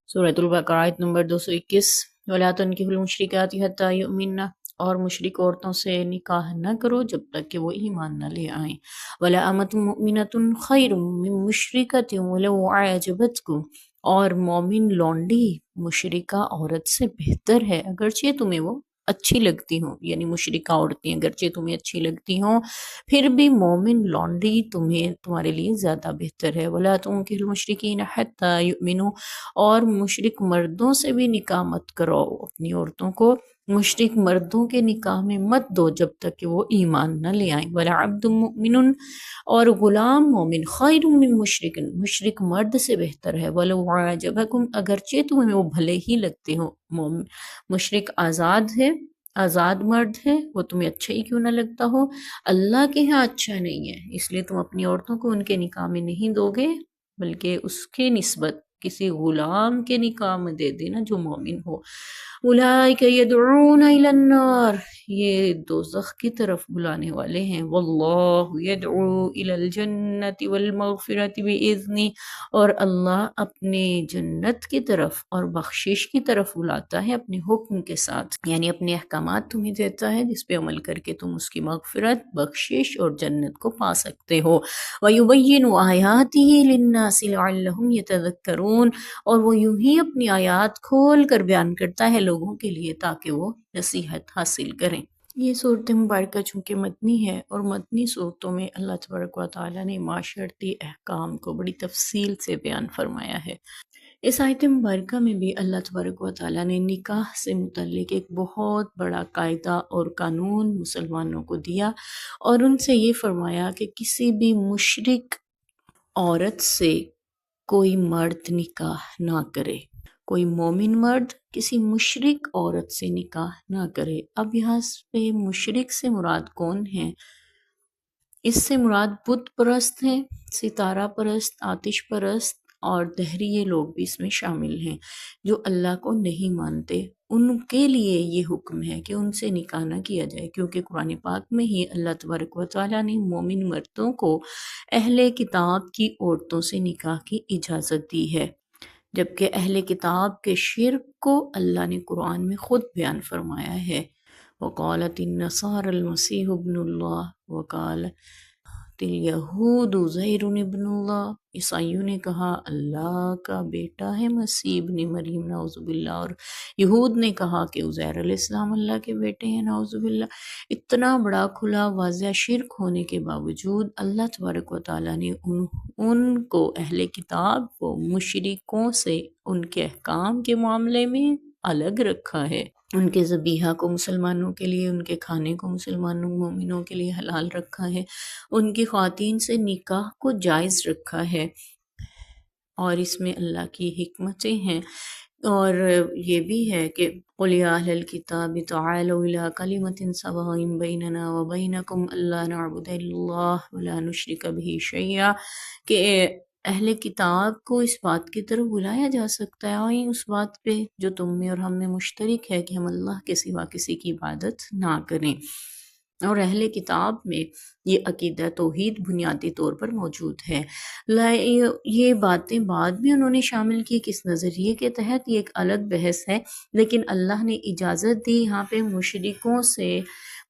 سورۃ البقرہ آیت نمبر 221 وَلَا تُنْكِحُوا الْمُشْرِكَاتِ حَتَّىٰ يُؤْمِنَّ، اور مشرک عورتوں سے نکاح نہ کرو جب تک کہ وہ ایمان نہ لے آئیں۔ وَلَا أَمَةٌ مُؤْمِنَةٌ خَيْرٌ مِّن مُّشْرِكَةٍ وَلَوْ أَعْجَبَتْكُمْ، اور مومن لونڈی مشرکہ عورت سے بہتر ہے اگرچہ تمہیں وہ اچھی لگتی ہوں، یعنی مشرکہ عورتیں اگرچہ تمہیں اچھی لگتی ہوں پھر بھی مومن لونڈی تمہارے لیے زیادہ بہتر ہے۔ وَلَا تُنْكِحُوا الْمُشْرِكِينَ حَتَّىٰ يُؤْمِنُوا، اور مشرک مردوں سے بھی نکاح مت کرو، اپنی عورتوں کو مشرک مردوں کے نکاح میں مت دو جب تک کہ وہ ایمان نہ لے آئیں۔ وَلَعَبْدٌ مُؤْمِنٌ، اور غلام مومن خیر من مشرک، مشرک مرد سے بہتر ہے۔ وَلَوْ أَعْجَبَكُمْ، اگرچہ تمہیں وہ بھلے ہی لگتے ہو۔ مشرک آزاد ہے، آزاد مرد ہے، وہ تمہیں اچھا ہی کیوں نہ لگتا ہو، اللہ کے ہاں اچھا نہیں ہے، اس لیے تم اپنی عورتوں کو ان کے نکاح میں نہیں دو گے، بلکہ اس کے نسبت کسی غلام کے نکاح میں دے دینا جو مومن ہو۔ اولئک یدعون الی النار، یہ دوزخ کی طرف بلانے والے ہیں۔ واللہ یدعو الی الجنۃ والمغفرۃ باذنہ، اور اللہ اپنے جنت کی طرف اور بخشش کی طرف بلاتا ہے اپنے حکم کے ساتھ، یعنی اپنے احکامات تمہیں دیتا ہے جس پہ عمل کر کے تم اس کی مغفرت، بخشش اور جنت کو پا سکتے ہو۔ وَيُبَيِّنُ آیَاتِهِ لِلنَّاسِ لَعَلَّهُمْ يَتَذَكَّرُونَ، اور وہ یوں ہی اپنی آیات کھول کر بیان کرتا ہے لوگوں کے لیے تاکہ وہ نصیحت حاصل کریں۔ یہ صورت مبارکہ چونکہ مدنی ہے، اور مدنی صورتوں میں اللہ تبارک و تعالیٰ نے معاشرتی احکام کو بڑی تفصیل سے بیان فرمایا ہے۔ اس آیت مبارکہ میں بھی اللہ تبارک و تعالیٰ نے نکاح سے متعلق ایک بہت بڑا قاعدہ اور قانون مسلمانوں کو دیا، اور ان سے یہ فرمایا کہ کسی بھی مشرک عورت سے کوئی مرد نکاح نہ کرے، کوئی مومن مرد کسی مشرک عورت سے نکاح نہ کرے۔ اب یہاں پہ مشرک سے مراد کون ہیں؟ اس سے مراد بت پرست ہیں، ستارہ پرست، آتش پرست اور دہریے لوگ بھی اس میں شامل ہیں جو اللہ کو نہیں مانتے۔ ان کے لیے یہ حکم ہے کہ ان سے نکاح نہ کیا جائے، کیونکہ قرآن پاک میں ہی اللہ تبارک و تعالیٰ نے مومن مردوں کو اہل کتاب کی عورتوں سے نکاح کی اجازت دی ہے، جبکہ اہل کتاب کے شرک کو اللہ نے قرآن میں خود بیان فرمایا ہے۔ وقالت النصارى المسیح ابن اللہ وقالت الیہود عزیر ابن اللہ، عیسائیوں نے کہا اللہ کا بیٹا ہے مسیح ابن مریم، نعوذ باللہ، اور یہود نے کہا کہ عزیر علیہ السلام اللہ کے بیٹے ہیں، نعوذ باللہ۔ اتنا بڑا کھلا واضح شرک ہونے کے باوجود اللہ تبارک و تعالیٰ نے ان کو، اہل کتاب کو، مشرکوں سے ان کے احکام کے معاملے میں الگ رکھا ہے۔ ان کے ذبیحہ کو مسلمانوں کے لیے، ان کے کھانے کو مسلمانوں مومنوں کے لیے حلال رکھا ہے، ان کی خواتین سے نکاح کو جائز رکھا ہے، اور اس میں اللہ کی حکمتیں ہیں۔ اور یہ بھی ہے کہ قُلْ يَا أَهْلَ الْكِتَابِ تَعَالَوْا إِلَىٰ كَلِمَةٍ سَوَاءٍ بَيْنَنَا وَبَيْنَكُمْ أَلَّا نَعْبُدَ إِلَّا اللَّهَ وَلَا نُشْرِكَ بِهِ شَيْئًا، کہ اہل کتاب کو اس بات کی طرف بلایا جا سکتا ہے، آئیں اس بات پہ جو تم میں اور ہم میں مشترک ہے کہ ہم اللہ کے سوا کسی کی عبادت نہ کریں۔ اور اہل کتاب میں یہ عقیدہ توحید بنیادی طور پر موجود ہے۔ یہ باتیں بعد میں انہوں نے شامل کی کس نظریے کے تحت، یہ ایک الگ بحث ہے، لیکن اللہ نے اجازت دی یہاں پہ مشرکوں سے،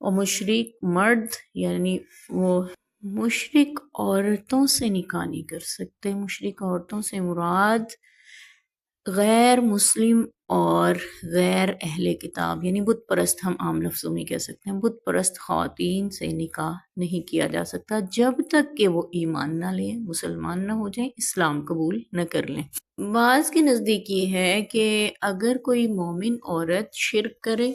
اور مشرک مرد یعنی وہ مشرک عورتوں سے نکاح نہیں کر سکتے۔ مشرک عورتوں سے مراد غیر مسلم اور غیر اہل کتاب، یعنی بت پرست، ہم عام لفظوں میں کہہ سکتے ہیں بت پرست خواتین سے نکاح نہیں کیا جا سکتا جب تک کہ وہ ایمان نہ لیں، مسلمان نہ ہو جائیں، اسلام قبول نہ کر لیں۔ بعض کے نزدیک یہ ہے کہ اگر کوئی مومن عورت شرک کرے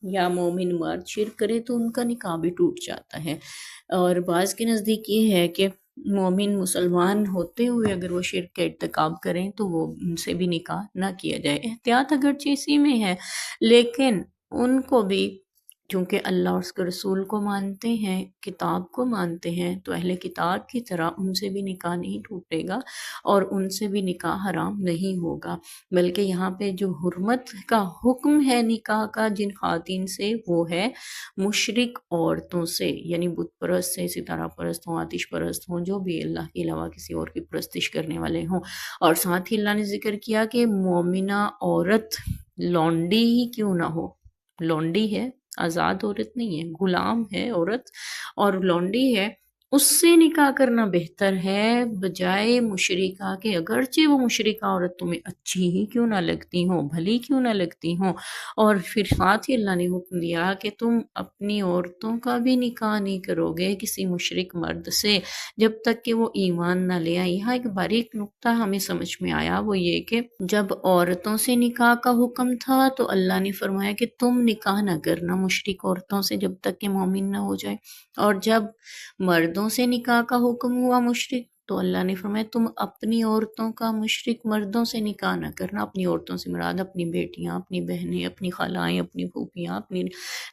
یا مومن مرد شرک کرے تو ان کا نکاح بھی ٹوٹ جاتا ہے، اور بعض کے نزدیک یہ ہے کہ مومن مسلمان ہوتے ہوئے اگر وہ شرک کا ارتکاب کریں تو وہ ان سے بھی نکاح نہ کیا جائے۔ احتیاط اگرچہ اسی میں ہے، لیکن ان کو بھی کیونکہ اللہ اور اس کے رسول کو مانتے ہیں، کتاب کو مانتے ہیں، تو اہل کتاب کی طرح ان سے بھی نکاح نہیں ٹوٹے گا اور ان سے بھی نکاح حرام نہیں ہوگا، بلکہ یہاں پہ جو حرمت کا حکم ہے نکاح کا جن خواتین سے، وہ ہے مشرک عورتوں سے، یعنی بت پرست سے، ستارہ پرست ہوں، آتش پرست ہوں، جو بھی اللہ کے علاوہ کسی اور کی پرستش کرنے والے ہوں۔ اور ساتھ ہی اللہ نے ذکر کیا کہ مومنہ عورت لونڈی ہی کیوں نہ ہو، لونڈی ہے، آزاد عورت نہیں ہے، غلام ہے عورت اور لونڈی ہے، اس سے نکاح کرنا بہتر ہے بجائے مشرکہ کے، اگرچہ وہ مشرکہ عورت تمہیں اچھی ہی کیوں نہ لگتی ہوں، بھلی کیوں نہ لگتی ہوں۔ اور پھر ساتھ ہی اللہ نے حکم دیا کہ تم اپنی عورتوں کا بھی نکاح نہیں کرو گے کسی مشرک مرد سے جب تک کہ وہ ایمان نہ لے آئے۔ یہاں ایک باریک نقطہ ہمیں سمجھ میں آیا، وہ یہ کہ جب عورتوں سے نکاح کا حکم تھا تو اللہ نے فرمایا کہ تم نکاح نہ کرنا مشرک عورتوں سے جب تک کہ مومن نہ ہو جائے، اور جب مردوں سے نکاح کا حکم ہوا مشرک تو اللہ نے فرمایا تم اپنی عورتوں کا مشرک مردوں سے نکاح نہ کرنا۔ اپنی عورتوں سے مراد اپنی بیٹیاں، اپنی بہنیں، اپنی خالائیں، اپنی پھوپھیاں، اپنی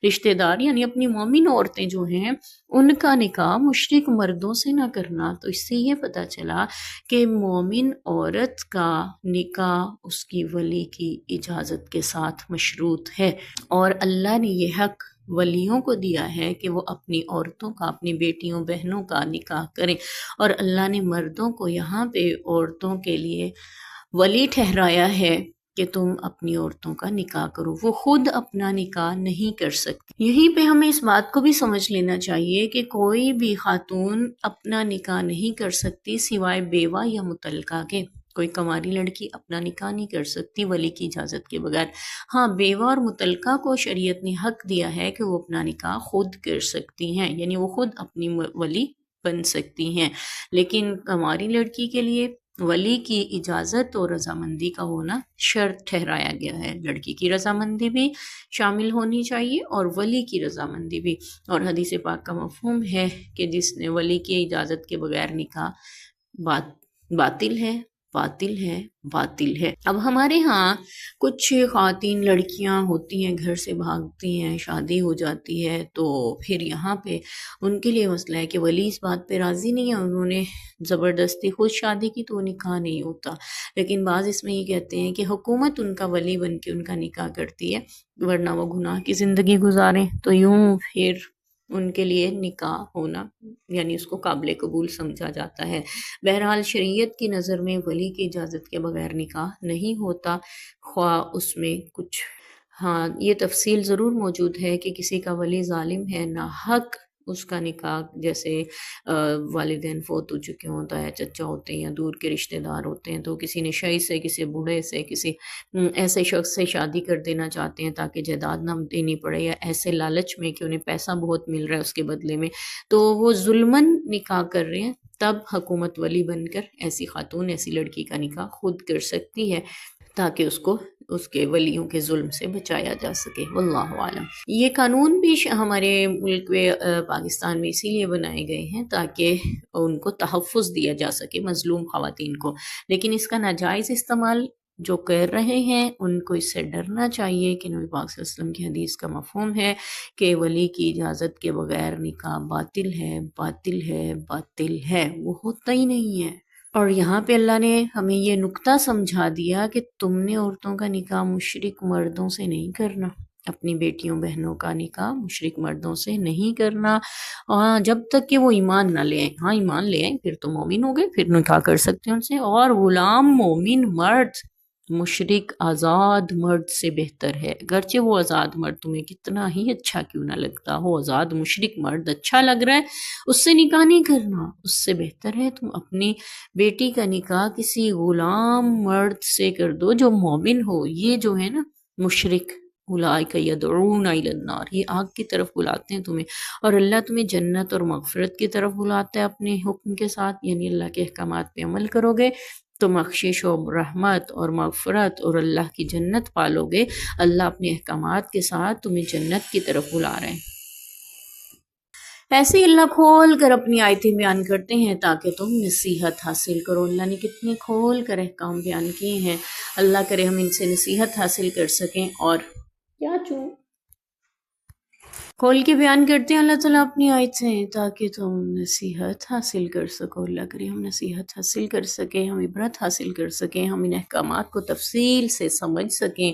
رشتہ دار، یعنی اپنی مومن عورتیں جو ہیں ان کا نکاح مشرک مردوں سے نہ کرنا۔ تو اس سے یہ پتہ چلا کہ مومن عورت کا نکاح اس کی ولی کی اجازت کے ساتھ مشروط ہے، اور اللہ نے یہ حق ولیوں کو دیا ہے کہ وہ اپنی عورتوں کا، اپنی بیٹیوں بہنوں کا نکاح کریں، اور اللہ نے مردوں کو یہاں پہ عورتوں کے لیے ولی ٹھہرایا ہے کہ تم اپنی عورتوں کا نکاح کرو، وہ خود اپنا نکاح نہیں کر سکتی۔ یہیں پہ ہمیں اس بات کو بھی سمجھ لینا چاہیے کہ کوئی بھی خاتون اپنا نکاح نہیں کر سکتی سوائے بیوہ یا مطلقہ کے۔ کوئی کنواری لڑکی اپنا نکاح نہیں کر سکتی ولی کی اجازت کے بغیر۔ ہاں، بیوہ اور مطلقہ کو شریعت نے حق دیا ہے کہ وہ اپنا نکاح خود کر سکتی ہیں، یعنی وہ خود اپنی ولی بن سکتی ہیں، لیکن کنواری لڑکی کے لیے ولی کی اجازت اور رضامندی کا ہونا شرط ٹھہرایا گیا ہے۔ لڑکی کی رضامندی بھی شامل ہونی چاہیے اور ولی کی رضامندی بھی، اور حدیث پاک کا مفہوم ہے کہ جس نے ولی کی اجازت کے بغیر نکاح باطل ہے، باطل ہے، باطل ہے۔ اب ہمارے ہاں کچھ خواتین لڑکیاں ہوتی ہیں گھر سے بھاگتی ہیں، شادی ہو جاتی ہے، تو پھر یہاں پہ ان کے لیے مسئلہ ہے کہ ولی اس بات پہ راضی نہیں ہے، انہوں نے زبردستی خود شادی کی تو وہ نکاح نہیں ہوتا، لیکن بعض اس میں یہ کہتے ہیں کہ حکومت ان کا ولی بن کے ان کا نکاح کرتی ہے ورنہ وہ گناہ کی زندگی گزاریں، تو یوں پھر ان کے لیے نکاح ہونا یعنی اس کو قابل قبول سمجھا جاتا ہے۔ بہرحال شریعت کی نظر میں ولی کی اجازت کے بغیر نکاح نہیں ہوتا، خواہ اس میں کچھ، ہاں یہ تفصیل ضرور موجود ہے کہ کسی کا ولی ظالم ہے، ناحق اس کا نکاح، جیسے والدین فوت ہو چکے ہوتا ہے، چچا ہوتے ہیں یا دور کے رشتہ دار ہوتے ہیں، تو کسی نشئی سے، کسی بوڑھے سے، کسی ایسے شخص سے شادی کر دینا چاہتے ہیں تاکہ جائیداد نہ دینی پڑے، یا ایسے لالچ میں کہ انہیں پیسہ بہت مل رہا ہے اس کے بدلے میں، تو وہ ظلمن نکاح کر رہے ہیں، تب حکومت ولی بن کر ایسی خاتون، ایسی لڑکی کا نکاح خود کر سکتی ہے تاکہ اس کو اس کے ولیوں کے ظلم سے بچایا جا سکے۔ واللہ عالم۔ یہ قانون بھی ہمارے ملک میں پاکستان میں اسی لیے بنائے گئے ہیں تاکہ ان کو تحفظ دیا جا سکے، مظلوم خواتین کو، لیکن اس کا ناجائز استعمال جو کر رہے ہیں ان کو اس سے ڈرنا چاہیے کہ نبی پاک صلی اللہ علیہ وسلم کی حدیث کا مفہوم ہے کہ ولی کی اجازت کے بغیر نکاح باطل ہے، باطل ہے، باطل ہے، وہ ہوتا ہی نہیں ہے۔ اور یہاں پہ اللہ نے ہمیں یہ نقطہ سمجھا دیا کہ تم نے عورتوں کا نکاح مشرک مردوں سے نہیں کرنا، اپنی بیٹیوں بہنوں کا نکاح مشرک مردوں سے نہیں کرنا، جب تک کہ وہ ایمان نہ لے آئیں۔ ہاں ایمان لے آئیں پھر تو مومن ہو گئے، پھر نکاح کر سکتے ہیں ان سے، اور غلام مومن مرد مشرک آزاد مرد سے بہتر ہے، اگرچہ وہ آزاد مرد تمہیں کتنا ہی اچھا کیوں نہ لگتا ہو، آزاد مشرک مرد اچھا لگ رہا ہے، اس سے نکاح نہیں کرنا، اس سے بہتر ہے تم اپنی بیٹی کا نکاح کسی غلام مرد سے کر دو جو مومن ہو۔ یہ جو ہے نا مشرک، اولئک یدعون الی النار، یہ آگ کی طرف بلاتے ہیں تمہیں، اور اللہ تمہیں جنت اور مغفرت کی طرف بلاتا ہے اپنے حکم کے ساتھ، یعنی اللہ کے احکامات پہ عمل کرو گے تو بخشش و رحمت اور مغفرت اور اللہ کی جنت پالو گے۔ اللہ اپنے احکامات کے ساتھ تمہیں جنت کی طرف بلا رہے ہیں۔ ایسے ہی اللہ کھول کر اپنی آیتیں بیان کرتے ہیں تاکہ تم نصیحت حاصل کرو۔ اللہ نے کتنے کھول کر احکام بیان کیے ہیں، اللہ کرے ہم ان سے نصیحت حاصل کر سکیں۔ اور کیا چوں کھول کے بیان کرتے ہیں اللہ تعالیٰ اپنی آیتیں تاکہ تم نصیحت حاصل کر سکو۔ اللہ کرے ہم نصیحت حاصل کر سکیں، ہم عبرت حاصل کر سکیں، ہم ان احکامات کو تفصیل سے سمجھ سکیں